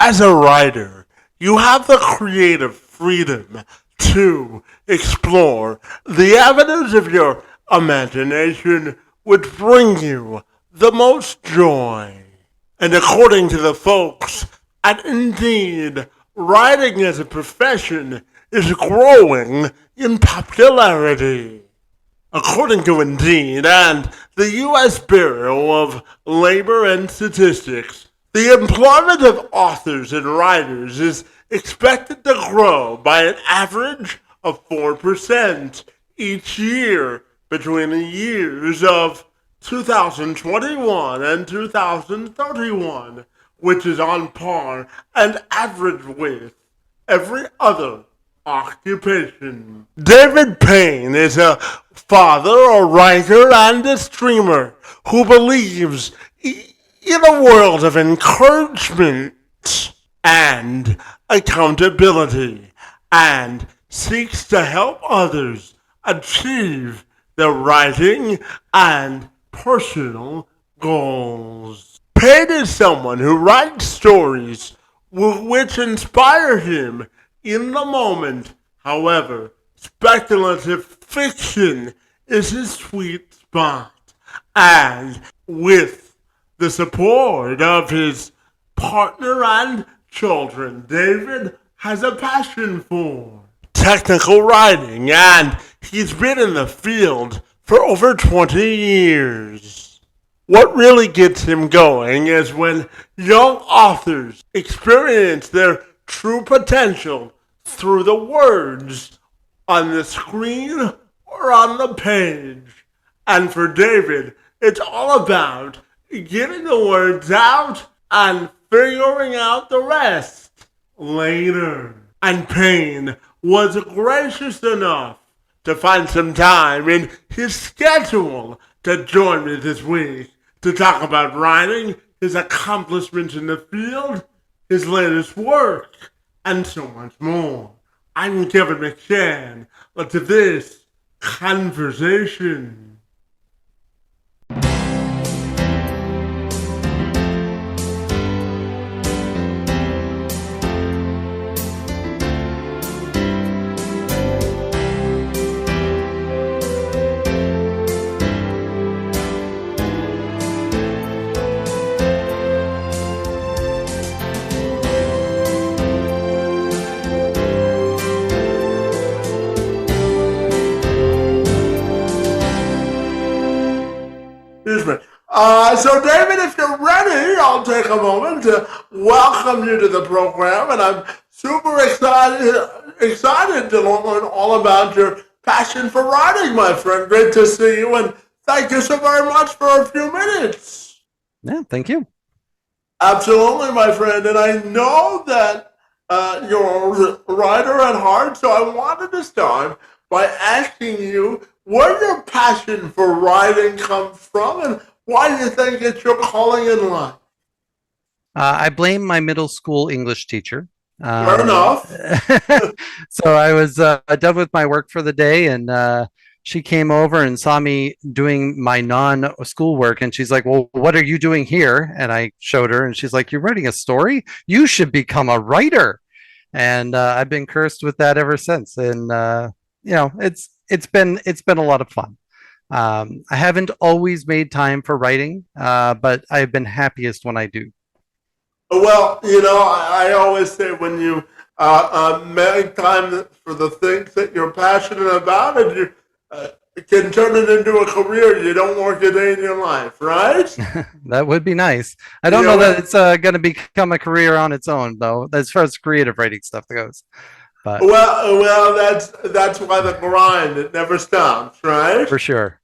As a writer, you have the creative freedom to explore the avenues of your imagination which bring you the most joy. And according to the folks at Indeed, writing as a profession is growing in popularity. According to Indeed and the U.S. Bureau of Labor and Statistics, the employment of authors and writers is expected to grow by an average of 4% each year between the years of 2021 and 2031, which is on par and average with every other occupation. David Payne is a father, a writer, and a streamer who believes in a world of encouragement and accountability and seeks to help others achieve their writing and personal goals. Payne is someone who writes stories which inspire him in the moment. However, speculative fiction is his sweet spot. And with the support of his partner and children, David has a passion for technical writing, and he's been in the field for over 20 years. What really gets him going is when young authors experience their true potential through the words on the screen or on the page. And for David, it's all about getting the words out and figuring out the rest later. And Payne was gracious enough to find some time in his schedule to join me this week to talk about writing, his accomplishments in the field, his latest work, and so much more. I'm Kevin McShann. Let's have this conversation. Excuse me. So David, if you're ready, I'll take a moment to welcome you to the program, and I'm super excited to learn all about your passion for writing, my friend. Great to see you, and thank you so very much for a few minutes. Yeah, thank you. Absolutely, my friend, and I know that you're a writer at heart, so I wanted to start by asking you where your passion for writing comes from and why do you think it's your calling in life? I blame my middle school English teacher. Fair enough. So I was done with my work for the day, and she came over and saw me doing my non-school work, and she's like, "Well, what are you doing here?" And I showed her, and she's like, "You're writing a story? You should become a writer." And I've been cursed with that ever since. And it's been a lot of fun. I haven't always made time for writing, but I've been happiest when I do. Well, I always say when you make time for the things that you're passionate about and you can turn it into a career, you don't work a day in your life, right? That would be nice. I don't know that it's going to become a career on its own, though, as far as creative writing stuff goes. But well, that's why the grind, it never stops, right? For sure.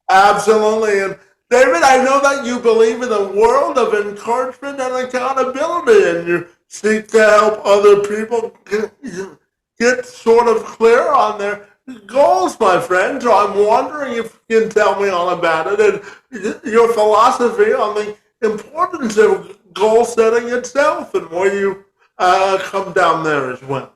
Absolutely. And David, I know that you believe in a world of encouragement and accountability, and you seek to help other people get sort of clear on their goals, my friend. So I'm wondering if you can tell me all about it and your philosophy on the importance of goal setting itself and where you come down there as well.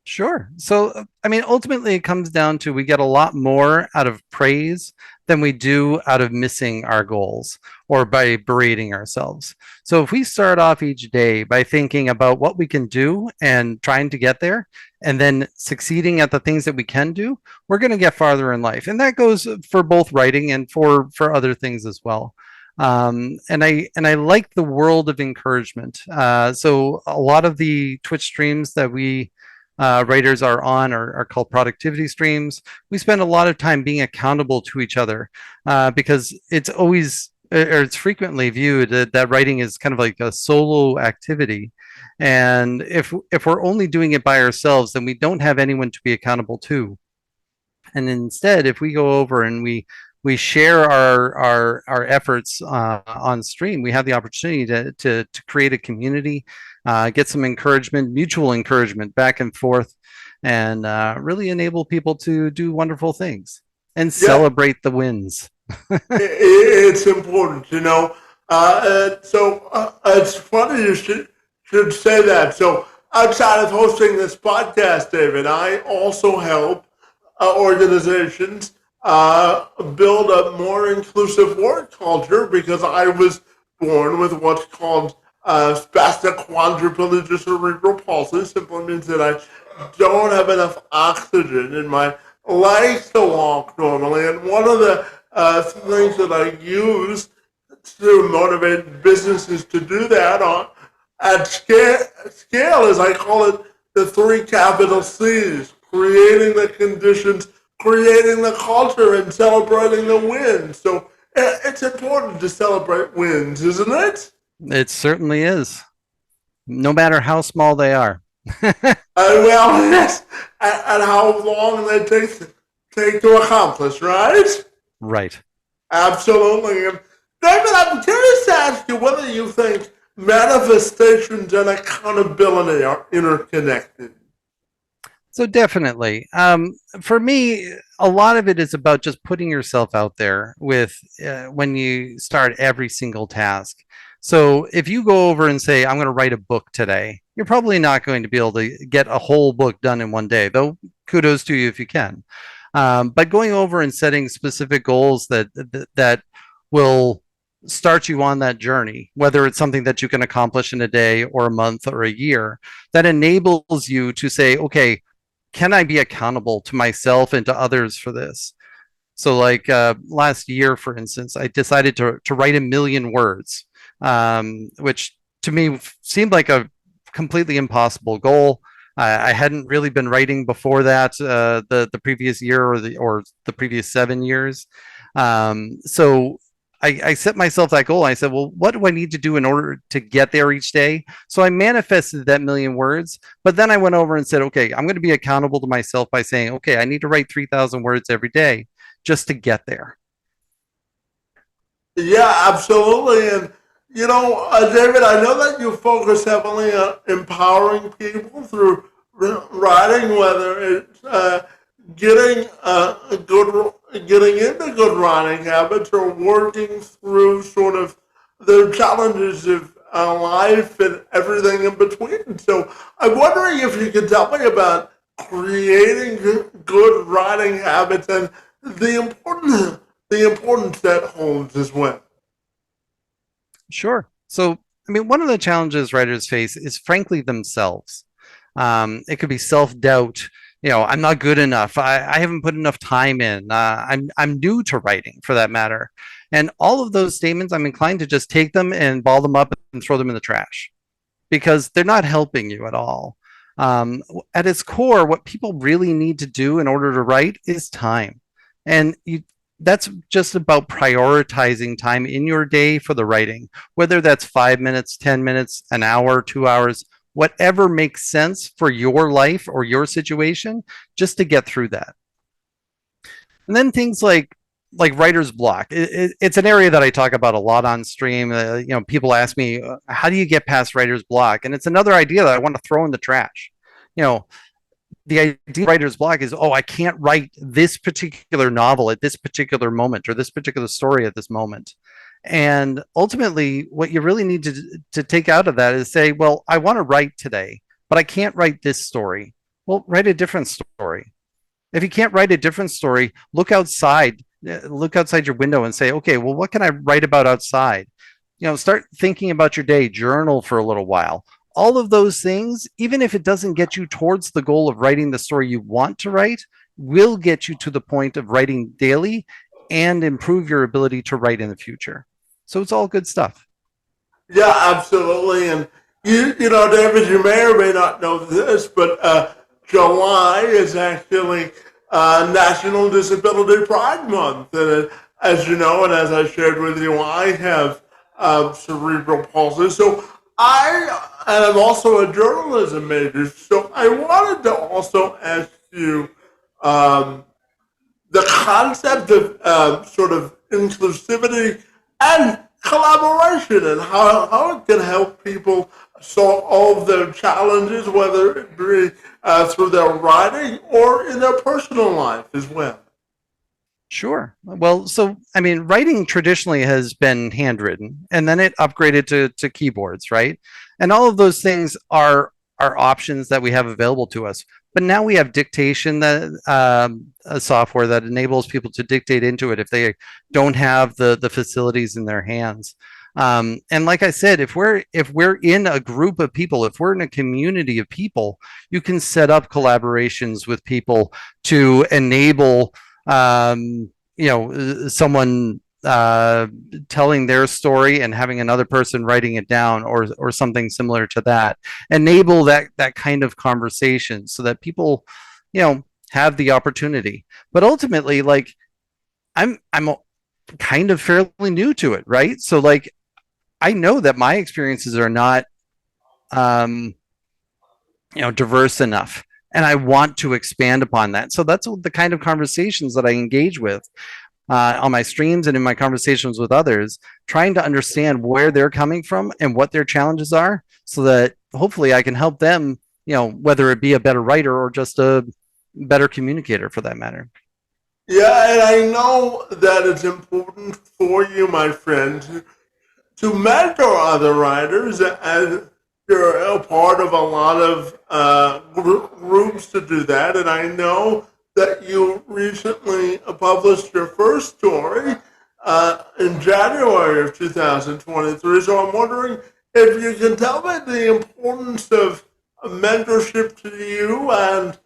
Sure. So, I mean, ultimately, it comes down to we get a lot more out of praise than we do out of missing our goals or by berating ourselves. So if we start off each day by thinking about what we can do and trying to get there, and then succeeding at the things that we can do, we're going to get farther in life. And that goes for both writing and for other things as well. And I like the world of encouragement. So a lot of the Twitch streams that we writers are on are called productivity streams. We spend a lot of time being accountable to each other because it's always or it's frequently viewed that writing is kind of like a solo activity. And if we're only doing it by ourselves, then we don't have anyone to be accountable to. And instead, if we go over and we share our efforts on stream, we have the opportunity to create a community, get some encouragement, mutual encouragement back and forth, and really enable people to do wonderful things and Yeah, celebrate the wins. it's important, you know. It's funny you should say that. So outside of hosting this podcast, David, I also help organizations build a more inclusive work culture because I was born with what's called spastic quadriplegia cerebral palsy. Simply means that I don't have enough oxygen in my legs to walk normally. And one of the things that I use to motivate businesses to do that at scale is I call it the three capital C's: creating the conditions, creating the culture, and celebrating the wins. So it's important to celebrate wins, isn't it? It certainly is, no matter how small they are. Well, yes, and how long they take to accomplish, right? Right. Absolutely. And David, I'm curious to ask you whether you think manifestations and accountability are interconnected. So definitely, for me, a lot of it is about just putting yourself out there with when you start every single task. So if you go over and say, "I'm going to write a book today," you're probably not going to be able to get a whole book done in one day. Though kudos to you if you can. But going over and setting specific goals that will start you on that journey, whether it's something that you can accomplish in a day or a month or a year, that enables you to say, "Okay, can I be accountable to myself and to others for this?" So, like last year, for instance, I decided to write 1,000,000 words, which to me seemed like a completely impossible goal. I hadn't really been writing before that the previous year or the previous 7 years. So I set myself that goal. I said, well, what do I need to do in order to get there each day? So I manifested that 1,000,000 words, but then I went over and said, okay, I'm going to be accountable to myself by saying, okay, I need to write 3,000 words every day just to get there. Yeah, absolutely. And, you know, David, I know that you focus heavily on empowering people through writing, whether it's getting getting into good writing habits or working through sort of the challenges of life and everything in between. So I'm wondering if you could tell me about creating good writing habits and the important the importance that holds as well. Sure. So, I mean, one of the challenges writers face is frankly themselves. It could be self-doubt. I'm not good enough. I haven't put enough time in. I'm new to writing, for that matter. And all of those statements, I'm inclined to just take them and ball them up and throw them in the trash because they're not helping you at all. At its core, what people really need to do in order to write is time. And that's just about prioritizing time in your day for the writing, whether that's 5 minutes, 10 minutes, an hour, 2 hours, whatever makes sense for your life or your situation, just to get through that. And then things like writer's block. It's an area that I talk about a lot on stream. People ask me, how do you get past writer's block? And it's another idea that I want to throw in the trash. The idea of writer's block is, I can't write this particular novel at this particular moment or this particular story at this moment. And ultimately, what you really need to take out of that is say, well, I want to write today, but I can't write this story. Well, write a different story. If you can't write a different story, look outside look outside your window and say, okay, well, what can I write about outside? Start thinking about your day, journal for a little while. All of those things, even if it doesn't get you towards the goal of writing the story you want to write, will get you to the point of writing daily and improve your ability to write in the future. So it's all good stuff. Yeah, absolutely. And David, you may or may not know this, but July is actually National Disability Pride Month. And as you know, and as I shared with you, I have cerebral palsy. So and I'm also a journalism major. So I wanted to also ask you um, the concept of sort of inclusivity and collaboration and how it can help people solve all of their challenges, whether it be through their writing or in their personal life as well. Sure. Well, so I mean, writing traditionally has been handwritten, and then it upgraded to keyboards, right? And all of those things are options that we have available to us. But now we have dictation, that a software that enables people to dictate into it if they don't have the facilities in their hands. And like I said, if we're in a group of people, if we're in a community of people, you can set up collaborations with people to enable someone telling their story and having another person writing it down, or something similar to that. Enable that kind of conversation so that people, have the opportunity. But ultimately, like, I'm kind of fairly new to it, right? So like, I know that my experiences are not diverse enough, and I want to expand upon that. So that's the kind of conversations that I engage with on my streams and in my conversations with others, trying to understand where they're coming from and what their challenges are, so that hopefully I can help them, whether it be a better writer or just a better communicator for that matter. Yeah, and I know that it's important for you, my friend, to mentor other writers, and you're a part of a lot of groups to do that. And I know that you recently published your first story in January of 2023. So I'm wondering if you can tell me the importance of mentorship to you, and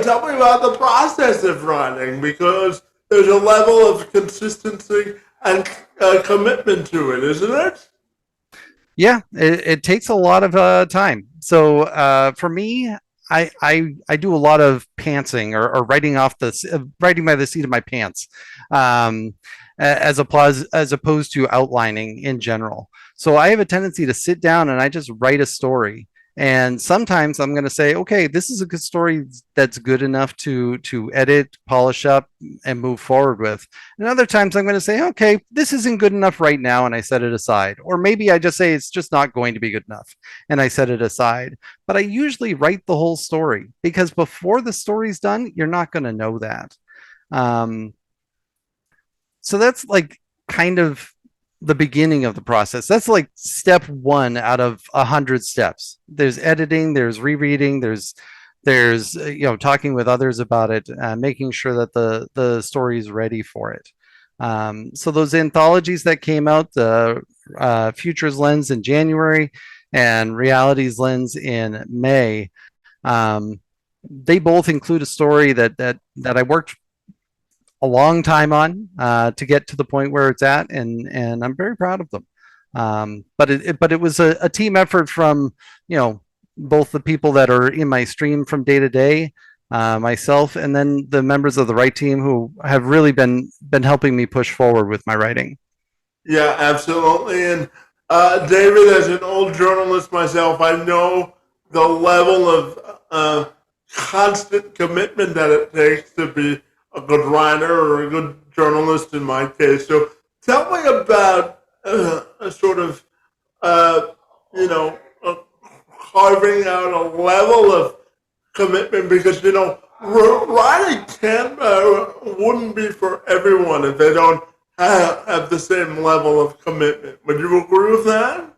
tell me about the process of writing, because there's a level of consistency and commitment to it, isn't it? Yeah, it takes a lot of time. So for me, I do a lot of pantsing, or writing by the seat of my pants, um, as opposed to outlining in general. So I have a tendency to sit down and I just write a story. And sometimes I'm going to say, okay, this is a good story that's good enough to edit, polish up, and move forward with. And other times I'm going to say, okay, this isn't good enough right now, and I set it aside. Or maybe I just say it's just not going to be good enough, and I set it aside. But I usually write the whole story, because before the story's done, you're not going to know that. Um, so that's like kind of the beginning of the process. That's like step one out of 100 steps. There's editing, there's rereading, there's talking with others about it, making sure that the story is ready for it. So those anthologies that came out, the Futures Lens in January and Realities Lens in May, they both include a story that I worked a long time on to get to the point where it's at, and I'm very proud of them. But it was a team effort from both the people that are in my stream from day to day, myself, and then the members of the Write team who have really been helping me push forward with my writing. Yeah, absolutely. And David, as an old journalist myself, I know the level of constant commitment that it takes to be a good writer, or a good journalist in my case. So tell me about a sort of, uh, you know, uh, carving out a level of commitment, because, writing wouldn't be for everyone if they don't have the same level of commitment. Would you agree with that?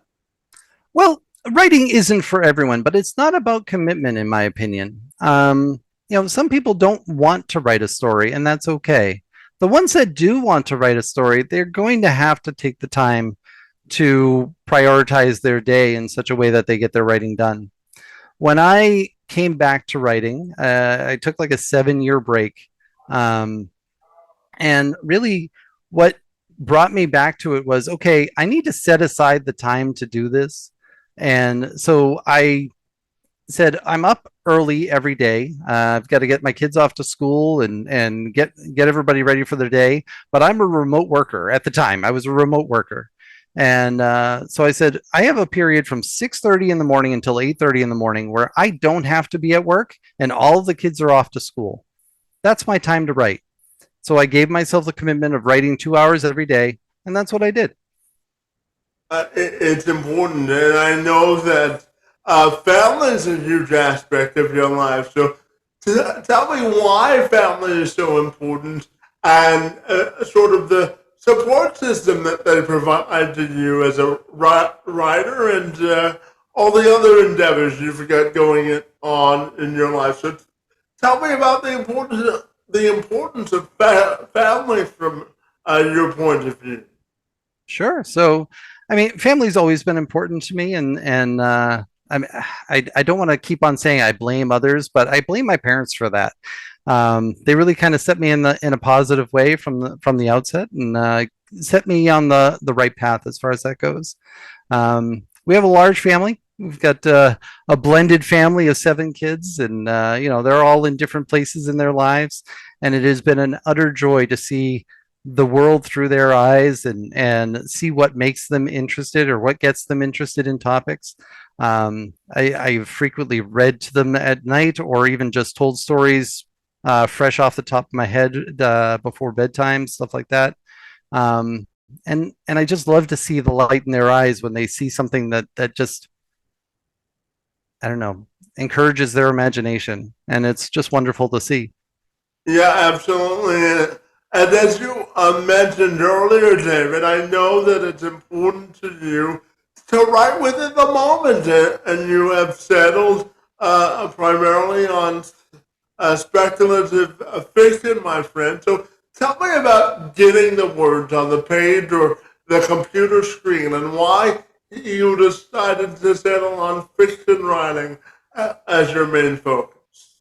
Well, writing isn't for everyone, but it's not about commitment, in my opinion. Some people don't want to write a story, and that's okay. The ones that do want to write a story, they're going to have to take the time to prioritize their day in such a way that they get their writing done. When I came back to writing, I took like a 7 year break. Um, and really, what brought me back to it was okay, I need to set aside the time to do this. And so I said, I'm up early every day. I've got to get my kids off to school and get everybody ready for their day. But I'm a remote worker at the time. I was a remote worker, and so I said I have a period from 6:30 in the morning until 8:30 in the morning where I don't have to be at work, and all of the kids are off to school. That's my time to write. So I gave myself the commitment of writing 2 hours every day, and that's what I did. It's important, and I know that family is a huge aspect of your life. So, tell me why family is so important, and sort of the support system that they provide to you as a writer, and all the other endeavors you've got going on in your life. So, tell me about the importance of family from your point of view. Sure. So, I mean, family's always been important to me, and I mean, I don't want to keep on saying I blame others, but I blame my parents for that. They really kind of set me in a positive way from the outset, and set me on the right path as far as that goes. We have a large family. We've got a blended family of 7 kids, and they're all in different places in their lives, and it has been an utter joy to see the world through their eyes and see what makes them interested or what gets them interested in topics. I frequently read to them at night or even just told stories fresh off the top of my head before bedtime, stuff like that. Um, and I just love to see the light in their eyes when they see something that just, I don't know, encourages their imagination, and it's just wonderful to see. Yeah, absolutely. And as you mentioned earlier, David, I know that it's important to you to write within the moment, and you have settled primarily on speculative fiction, my friend. So tell me about getting the words on the page or the computer screen, and why you decided to settle on fiction writing as your main focus.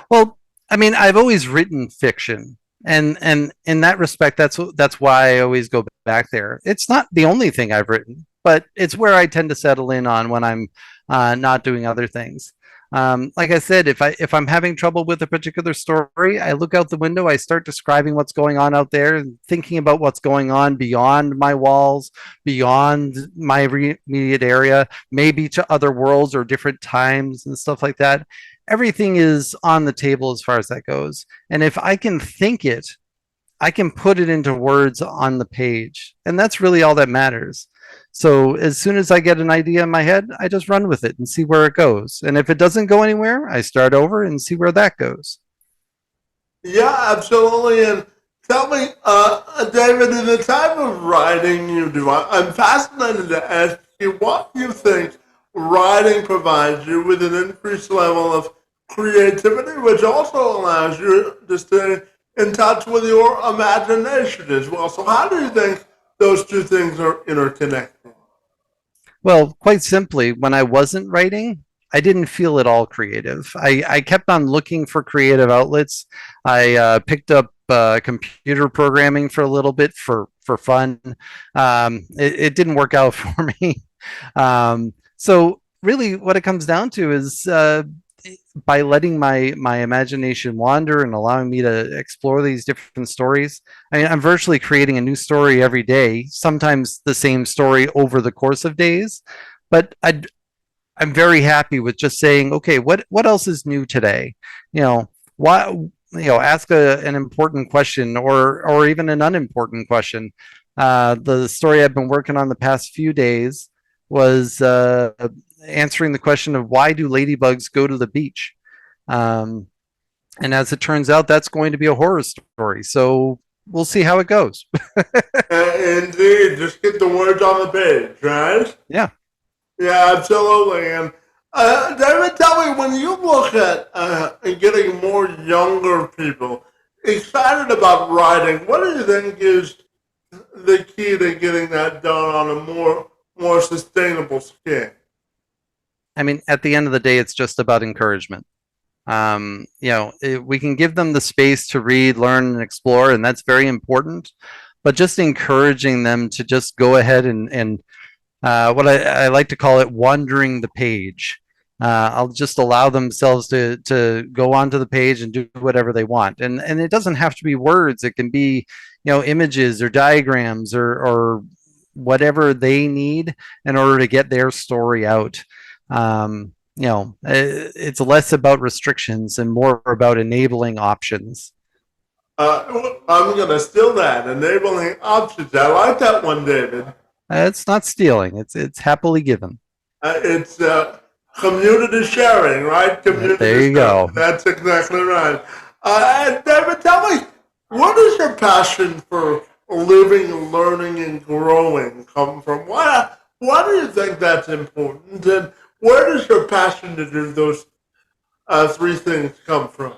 Well, I mean, I've always written fiction, and in that respect, that's why I always go back there. It's not the only thing I've written, but it's where I tend to settle in on when I'm not doing other things. Like I said, if I'm having trouble with a particular story, I look out the window, I start describing what's going on out there, and thinking about what's going on beyond my walls, beyond my immediate area, maybe to other worlds or different times and stuff like that. Everything is on the table as far as that goes. And if I can think it, I can put it into words on the page. And that's really all that matters. So as soon as I get an idea in my head, I just run with it and see where it goes. And if it doesn't go anywhere, I start over and see where that goes. Yeah, absolutely. And tell me, David, in the type of writing you do, I'm fascinated to ask you what you think writing provides you with an increased level of creativity, which also allows you to stay in touch with your imagination as well. So, how do you think those two things are interconnected? Well, quite simply, when I wasn't writing, I didn't feel at all creative. I kept on looking for creative outlets. I picked up computer programming for a little bit for fun. It didn't work out for me. So really, what it comes down to is by letting my imagination wander and allowing me to explore these different stories. I mean, I'm virtually creating a new story every day, sometimes the same story over the course of days, but I'm very happy with just saying, okay, what else is new today? You know, why, ask an important question or even an unimportant question. The story I've been working on the past few days was answering the question of why do ladybugs go to the beach? Um, and as it turns out, that's going to be a horror story. So we'll see how it goes. Indeed, just get the words on the page, right? Yeah. Yeah, absolutely. And David, tell me, when you look at getting more younger people excited about writing. What do you think is the key to getting that done on a more sustainable scale? I mean, at the end of the day, it's just about encouragement. We can give them the space to read, learn, and explore, and that's very important. But just encouraging them to just go ahead and what I like to call it wandering the page. I'll just allow themselves to go onto the page and do whatever they want, and it doesn't have to be words. It can be images or diagrams or whatever they need in order to get their story out. It's less about restrictions and more about enabling options. I'm going to steal that. Enabling options. I like that one, David. It's not stealing. It's happily given. It's community sharing, right? Community there you sharing. go. That's exactly right. And David, tell me, what is your passion for living, learning, and growing come from? Why do you think that's important? And where does your passion to do those three things come from?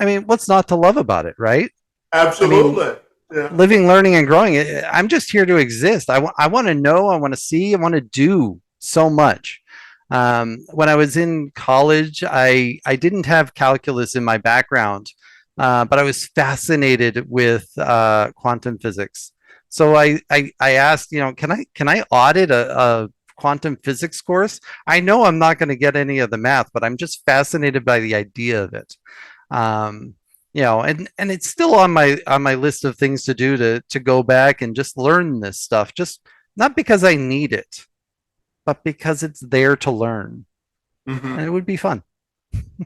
I mean, what's not to love about it, right? Absolutely. I mean, living, learning, and growing. I'm just here to exist. I want to know, I want to see, I want to do so much. When I was in college, I didn't have calculus in my background, but I was fascinated with quantum physics. So I asked, can I audit a quantum physics course? I know I'm not going to get any of the math, but I'm just fascinated by the idea of it. And it's still on my list of things to do to go back and just learn this stuff, just not because I need it, but because it's there to learn. And it would be fun.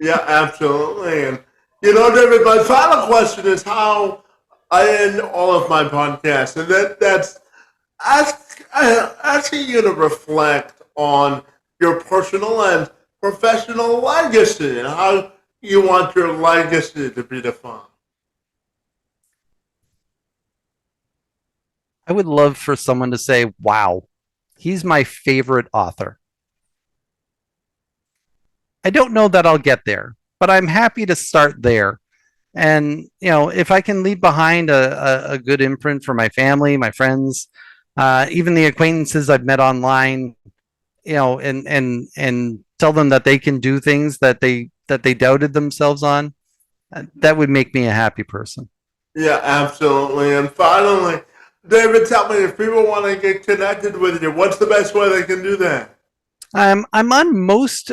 Yeah, absolutely. And David, my final question is how I end all of my podcasts, and that's asking you to reflect on your personal and professional legacy and how you want your legacy to be defined. I would love for someone to say, wow, he's my favorite author. I don't know that I'll get there, but I'm happy to start there. And, if I can leave behind a good imprint for my family, my friends, even the acquaintances I've met online, and tell them that they can do things that they doubted themselves on, that would make me a happy person. Yeah, absolutely. And finally, David, tell me, if people want to get connected with you, what's the best way they can do that? I'm on most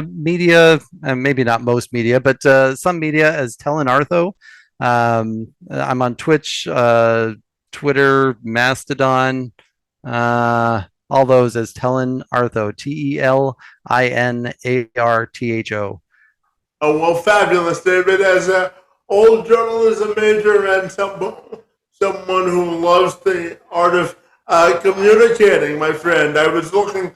media, maybe not most media, but some media as Tellen Artho. I'm on Twitch, Twitter, Mastodon, all those as Tellen Artho, TELINARTHO. Oh, well, fabulous, David. As an old journalism major and someone who loves the art of communicating, my friend, I was looking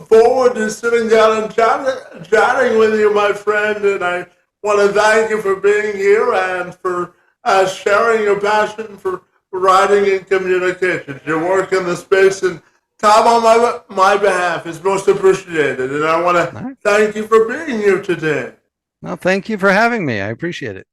forward to sitting down and chatting with you, my friend, and I want to thank you for being here and for sharing your passion for writing and communication. Your work in the space and time on my behalf is most appreciated, and I want to thank you for being here today. Well, thank you for having me. I appreciate it.